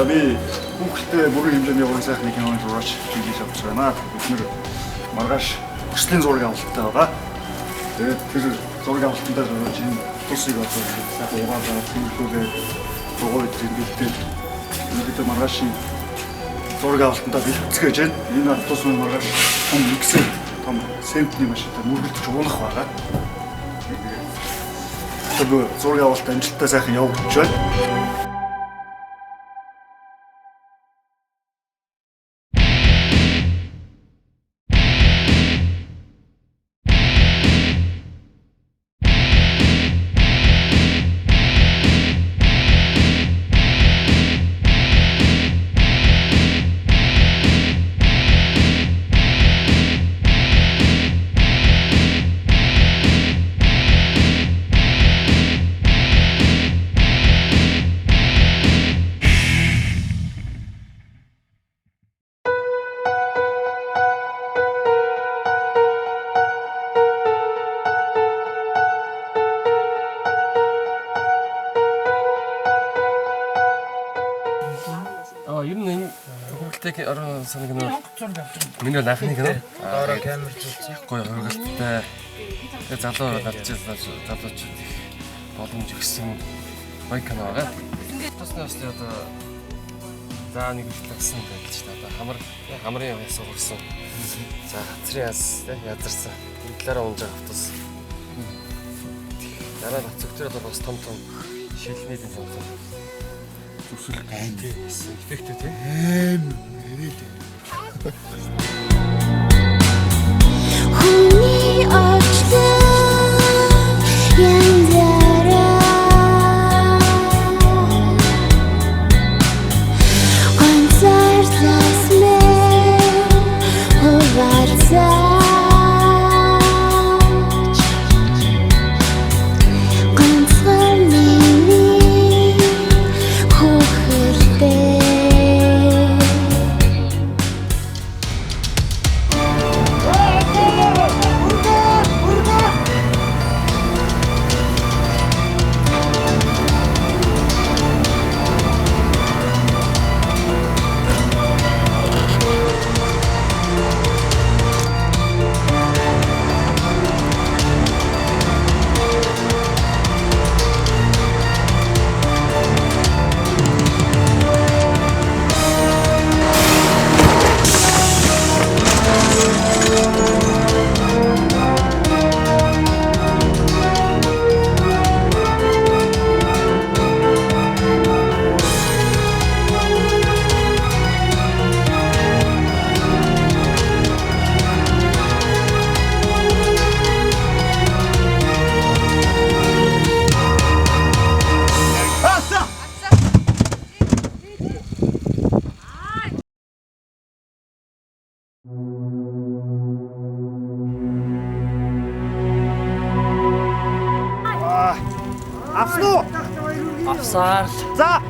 За би хүүхдээ бүрэн хэмжээний уран сайхны киноны зураач хийж авч байна. Бид нэр маргааш өслийн зураг авалттай байгаа. Тэгээд тэр зураг авалтандаа зураач энэ тусыг одоо сайхан угаалаа төлөвлөлөө дугуйд зингэлтэй бид маргаашийн зураг авалтандаа бэлтгэж байна. Энэ автобус нь маргааш том миксер том сэмпний машинтай мөргөлдөж уулах байгаа. Тэгээд зураг авалт амжилттай сайхан явагдаж байна. Ер нь энэ хөвгөлтэй орон санаг нь миний анхны кино. Доороо камер зүүцэх. Гоё хөвгөлтэй. Тэгээ залуу гарч залууч боломж өгсөн гоё кино байгаа. Туснаас одоо за нэг их тагсан байдал ч одоо хамрын яс уурсан. За хацрын яс язарсан. Энэ талаараа унж байгаа автобус. Дараа нь цогтөр одоо бас том шилнээд юм байна. Зүсэл эффект үү? Хүний очлон янзараа ганцаардлаас мэн хуваалцаач ганцхан миний хөхөртэй Авсан уу? Авсаар. За.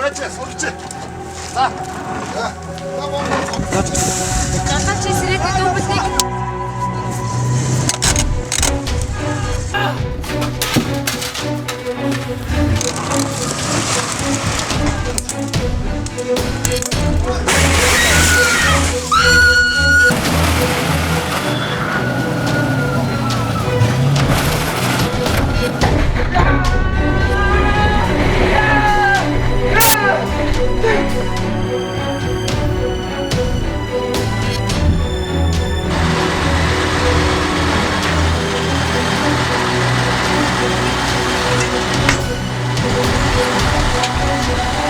Бача, сурч. За. Надад чи сэрэг дүүбэлтийг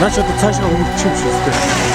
Наач одоо цаашаа хөнгөчих юм шүү дээ.